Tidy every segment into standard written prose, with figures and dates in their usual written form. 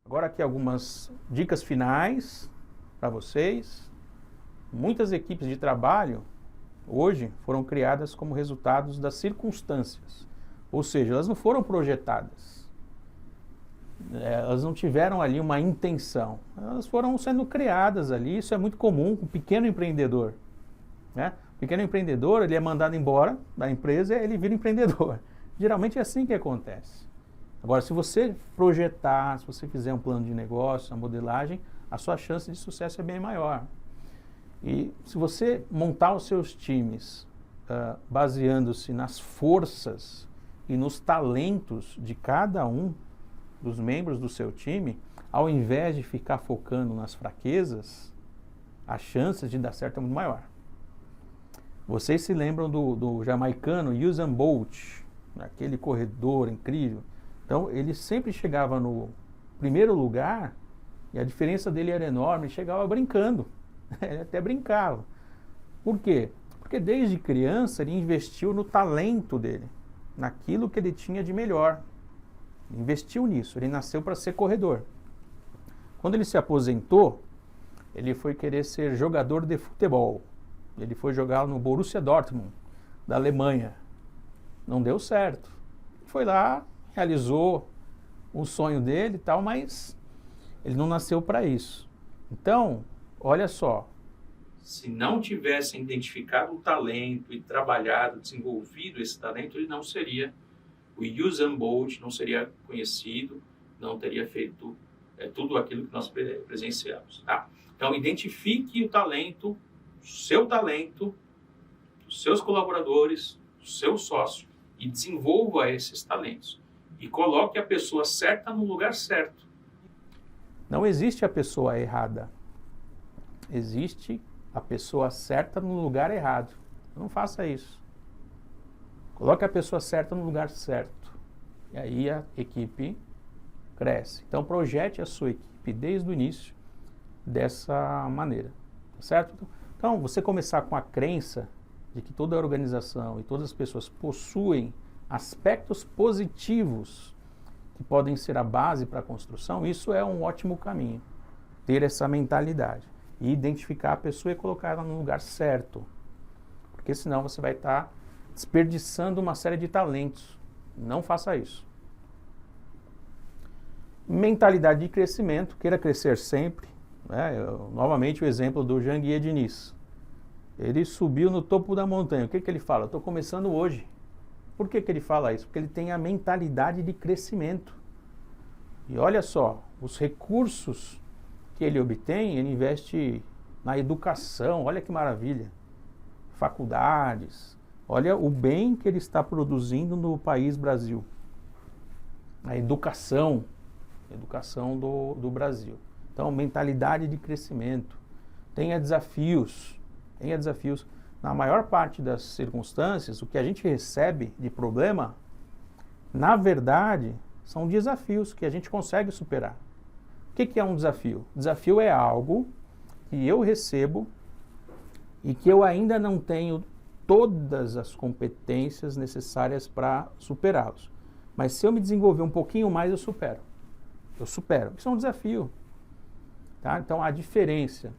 Agora aqui algumas dicas finais para vocês. Muitas equipes de trabalho hoje foram criadas como resultados das circunstâncias, ou seja, elas não foram projetadas, elas não tiveram ali uma intenção, elas foram sendo criadas ali. Isso é muito comum com o pequeno empreendedor, né? O pequeno empreendedor, ele é mandado embora da empresa e ele vira empreendedor. Geralmente é assim que acontece. Agora, se você projetar, se você fizer um plano de negócio, uma modelagem, a sua chance de sucesso é bem maior. E se você montar os seus times baseando-se nas forças e nos talentos de cada um dos membros do seu time, ao invés de ficar focando nas fraquezas, as chances de dar certo é muito maior. Vocês se lembram do jamaicano Usain Bolt, aquele corredor incrível? Então, ele sempre chegava no primeiro lugar e a diferença dele era enorme, ele chegava brincando, ele até brincava. Por quê? Porque desde criança ele investiu no talento dele, naquilo que ele tinha de melhor. Investiu nisso, ele nasceu para ser corredor. Quando ele se aposentou, ele foi querer ser jogador de futebol. Ele foi jogar no Borussia Dortmund, da Alemanha. Não deu certo. Foi lá, realizou o sonho dele e tal, mas ele não nasceu para isso. Então, olha só, se não tivessem identificado o talento e trabalhado, desenvolvido esse talento, ele não seria o Usain Bolt, não seria conhecido, não teria feito tudo aquilo que nós presenciamos. Tá? Então, identifique o talento, seu talento, dos seus colaboradores, do seu sócio, e desenvolva esses talentos. E coloque a pessoa certa no lugar certo. Não existe a pessoa errada. Existe a pessoa certa no lugar errado. Não faça isso. Coloque a pessoa certa no lugar certo. E aí a equipe cresce. Então projete a sua equipe desde o início dessa maneira. Tá certo? Então, você começar com a crença de que toda a organização e todas as pessoas possuem aspectos positivos que podem ser a base para a construção, isso é um ótimo caminho. Ter essa mentalidade e identificar a pessoa e colocar ela no lugar certo. Porque senão você vai estar desperdiçando uma série de talentos. Não faça isso. Mentalidade de crescimento, queira crescer sempre. Novamente o exemplo do Janguier Diniz. Ele subiu no topo da montanha. O que ele fala? Eu estou começando hoje. Por que ele fala isso? Porque ele tem a mentalidade de crescimento. E olha só, os recursos que ele obtém, ele investe na educação. Olha que maravilha. Faculdades. Olha o bem que ele está produzindo no país Brasil. A educação do Brasil. Então, mentalidade de crescimento. Tenha desafios. Tenha desafios. Na maior parte das circunstâncias, o que a gente recebe de problema, na verdade, são desafios que a gente consegue superar. O que é um desafio? Desafio é algo que eu recebo e que eu ainda não tenho todas as competências necessárias para superá-los. Mas se eu me desenvolver um pouquinho mais, eu supero. Isso é um desafio. Tá? Então, a diferença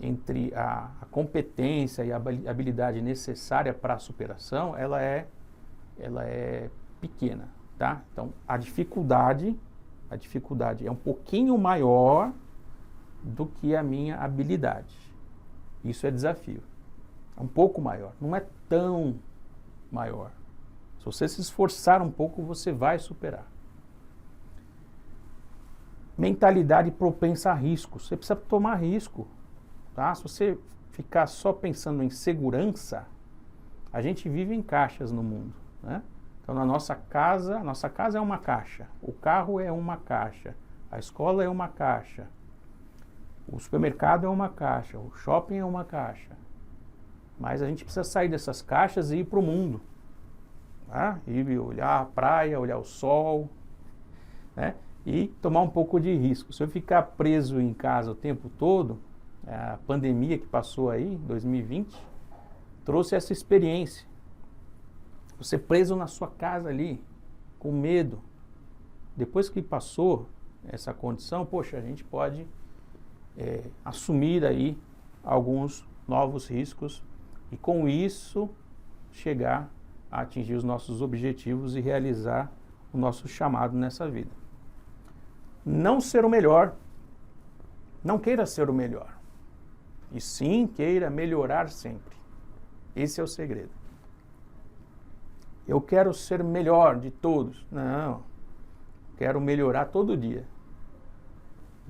entre a competência e a habilidade necessária para a superação, ela é pequena. Tá? Então, a dificuldade é um pouquinho maior do que a minha habilidade. Isso é desafio. É um pouco maior, não é tão maior. Se você se esforçar um pouco, você vai superar. Mentalidade propensa a riscos. Você precisa tomar risco. Tá? Se você ficar só pensando em segurança, a gente vive em caixas no mundo. Né? Então, a nossa casa é uma caixa. O carro é uma caixa. A escola é uma caixa. O supermercado é uma caixa. O shopping é uma caixa. Mas a gente precisa sair dessas caixas e ir para o mundo. Tá? Ir olhar a praia, olhar o sol, né? E tomar um pouco de risco. Se eu ficar preso em casa o tempo todo, a pandemia que passou aí, 2020, trouxe essa experiência. Você preso na sua casa ali, com medo. Depois que passou, essa condição, poxa, a gente pode assumir aí alguns novos riscos e com isso chegar a atingir os nossos objetivos e realizar o nosso chamado nessa vida. Não ser o melhor, não queira ser o melhor, e sim queira melhorar sempre. Esse é o segredo. Eu quero ser melhor de todos. Não, quero melhorar todo dia.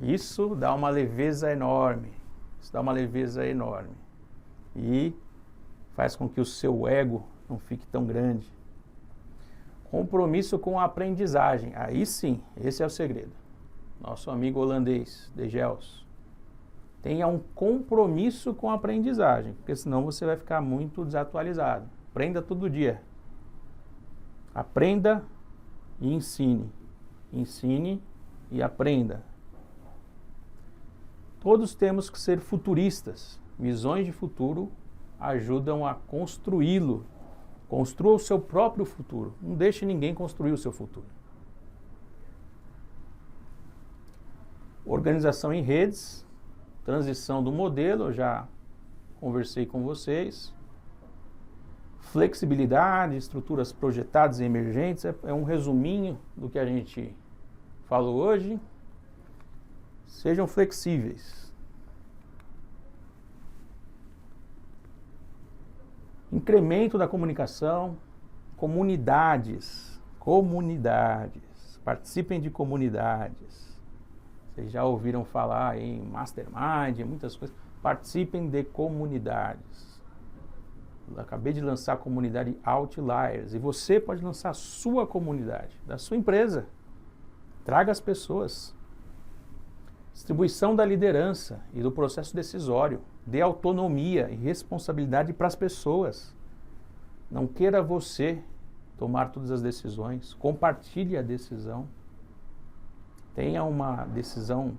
Isso dá uma leveza enorme. Isso dá uma leveza enorme. E faz com que o seu ego não fique tão grande. Compromisso com a aprendizagem. Aí sim, esse é o segredo. Nosso amigo holandês, De Gels. Tenha um compromisso com a aprendizagem, porque senão você vai ficar muito desatualizado. Aprenda todo dia. Aprenda e ensine. Ensine e aprenda. Todos temos que ser futuristas. Visões de futuro ajudam a construí-lo. Construa o seu próprio futuro. Não deixe ninguém construir o seu futuro. Organização em redes, transição do modelo, eu já conversei com vocês. Flexibilidade, estruturas projetadas e emergentes, é um resuminho do que a gente falou hoje. Sejam flexíveis. Incremento da comunicação, comunidades. Participem de comunidades. Vocês já ouviram falar em mastermind, muitas coisas. Participem de comunidades. Eu acabei de lançar a comunidade Outliers e você pode lançar a sua comunidade, da sua empresa. Traga as pessoas. Distribuição da liderança e do processo decisório. Dê autonomia e responsabilidade para as pessoas. Não queira você tomar todas as decisões. Compartilhe a decisão. Tenha uma decisão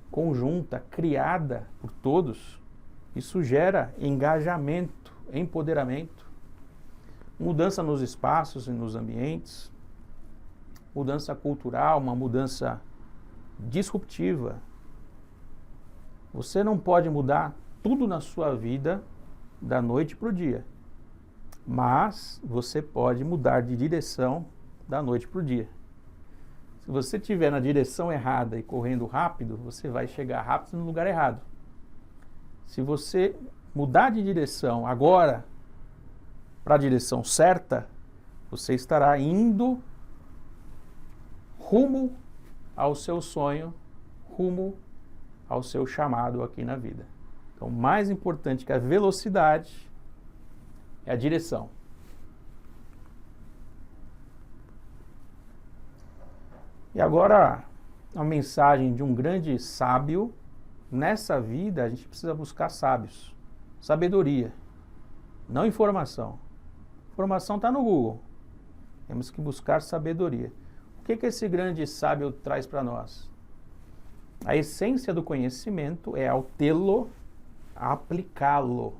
conjunta, criada por todos. Isso gera engajamento, empoderamento, mudança nos espaços e nos ambientes, mudança cultural, uma mudança disruptiva. Você não pode mudar tudo na sua vida da noite para o dia, mas você pode mudar de direção da noite para o dia. Se você estiver na direção errada e correndo rápido, você vai chegar rápido no lugar errado. Se você mudar de direção agora para a direção certa, você estará indo rumo ao seu sonho, rumo ao seu chamado aqui na vida. Então, mais importante que a velocidade é a direção. E agora, a mensagem de um grande sábio. Nessa vida, a gente precisa buscar sábios. Sabedoria, não informação. Informação está no Google. Temos que buscar sabedoria. O que esse grande sábio traz para nós? A essência do conhecimento é, ao tê-lo, aplicá-lo.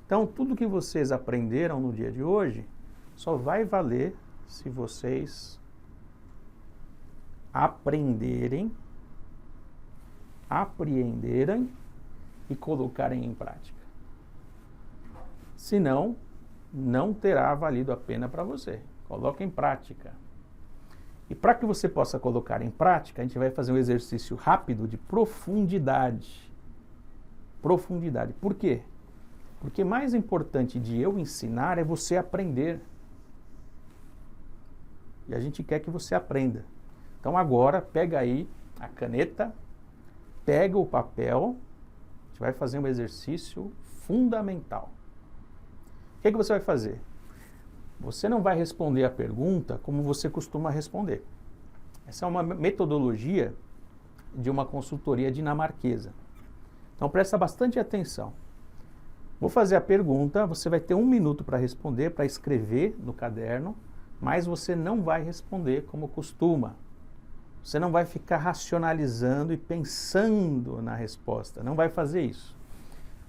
Então, tudo que vocês aprenderam no dia de hoje só vai valer se vocês aprenderem, apreenderem e colocarem em prática. Senão, não terá valido a pena para você. Coloque em prática. E para que você possa colocar em prática, a gente vai fazer um exercício rápido de profundidade. Profundidade. Por quê? Porque mais importante de eu ensinar é você aprender. E a gente quer que você aprenda. Então agora, pega aí a caneta, pega o papel, a gente vai fazer um exercício fundamental. O que você vai fazer? Você não vai responder a pergunta como você costuma responder. Essa é uma metodologia de uma consultoria dinamarquesa. Então presta bastante atenção. Vou fazer a pergunta, você vai ter 1 minuto para responder, para escrever no caderno, mas você não vai responder como costuma. Você não vai ficar racionalizando e pensando na resposta, não vai fazer isso.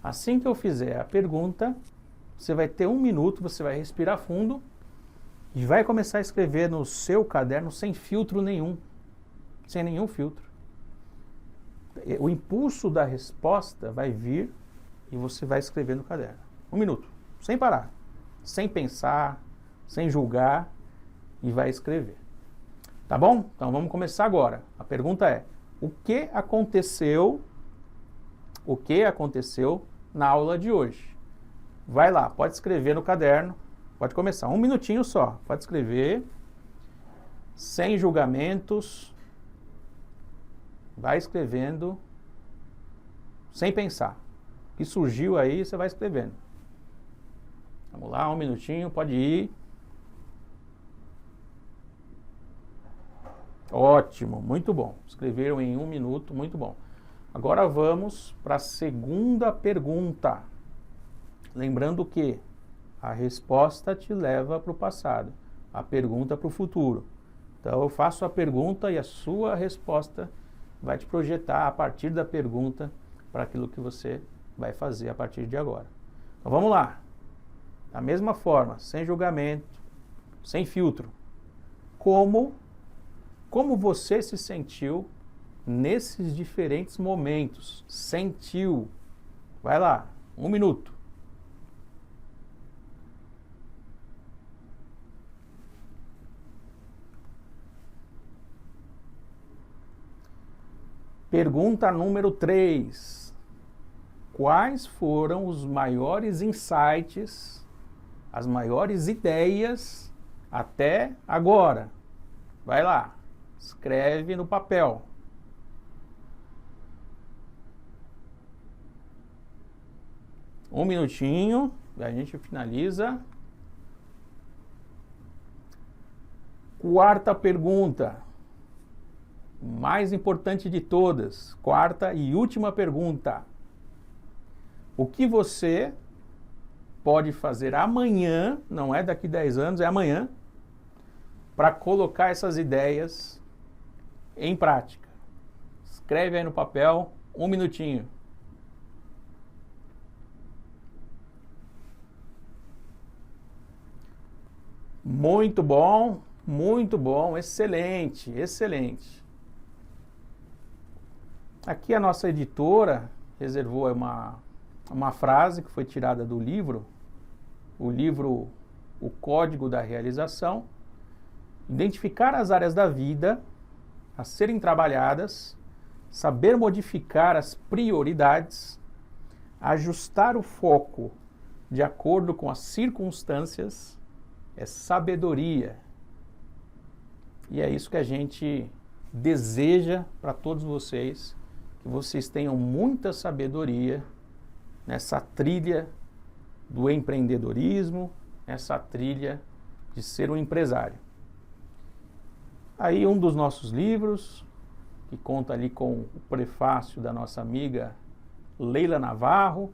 Assim que eu fizer a pergunta, você vai ter 1 minuto, você vai respirar fundo e vai começar a escrever no seu caderno sem filtro nenhum. sem nenhum filtro. O impulso da resposta vai vir e você vai escrever no caderno. 1 minuto, sem parar, sem pensar, sem julgar, e vai escrever. Tá bom? Então vamos começar agora. A pergunta é: o que aconteceu na aula de hoje? Vai lá, pode escrever no caderno, pode começar. 1 minutinho só, pode escrever, sem julgamentos, vai escrevendo, sem pensar. O que surgiu aí, você vai escrevendo. Vamos lá, 1 minutinho, pode ir. Ótimo, muito bom. Escreveram em 1 minuto, muito bom. Agora vamos para a segunda pergunta. Lembrando que a resposta te leva para o passado, a pergunta para o futuro. Então eu faço a pergunta e a sua resposta vai te projetar a partir da pergunta para aquilo que você vai fazer a partir de agora. Então vamos lá. Da mesma forma, sem julgamento, sem filtro. Como você se sentiu nesses diferentes momentos? Sentiu? Vai lá, 1 minuto. Pergunta número 3. Quais foram os maiores insights, as maiores ideias até agora? Vai lá, escreve no papel. Um minutinho, e a gente finaliza. Quarta pergunta. Mais importante de todas, quarta e última pergunta. O que você pode fazer amanhã, não é daqui 10 anos, é amanhã, para colocar essas ideias em prática? Escreve aí no papel, 1 minutinho. Muito bom, excelente, excelente. Aqui a nossa editora reservou uma frase que foi tirada do livro, o livro O Código da Realização. Identificar as áreas da vida a serem trabalhadas, saber modificar as prioridades, ajustar o foco de acordo com as circunstâncias, é sabedoria. E é isso que a gente deseja para todos vocês, que vocês tenham muita sabedoria nessa trilha do empreendedorismo, nessa trilha de ser um empresário. Aí um dos nossos livros, que conta ali com o prefácio da nossa amiga Leila Navarro.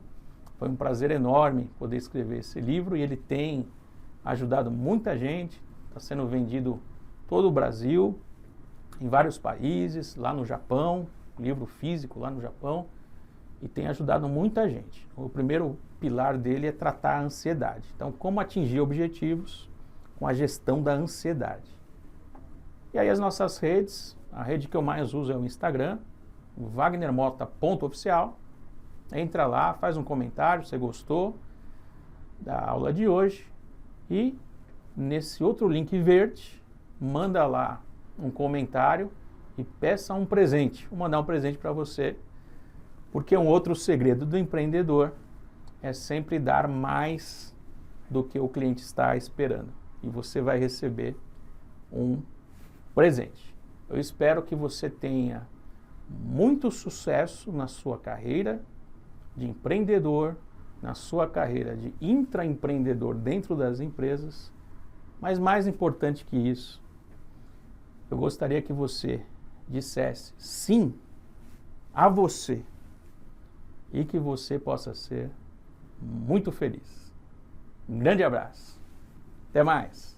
Foi um prazer enorme poder escrever esse livro e ele tem ajudado muita gente, está sendo vendido todo o Brasil, em vários países, lá no Japão, livro físico lá no Japão, e tem ajudado muita gente. O primeiro pilar dele é tratar a ansiedade. Então, como atingir objetivos com a gestão da ansiedade. E aí as nossas redes, a rede que eu mais uso é o Instagram, wagnermota.oficial. Entra lá, faz um comentário se gostou da aula de hoje e nesse outro link verde, manda lá um comentário e peça um presente. Vou mandar um presente para você, porque um outro segredo do empreendedor é sempre dar mais do que o cliente está esperando. E você vai receber um presente. Eu espero que você tenha muito sucesso na sua carreira de empreendedor, na sua carreira de intraempreendedor dentro das empresas, mas mais importante que isso, eu gostaria que você dissesse sim a você e que você possa ser muito feliz. Um grande abraço. Até mais.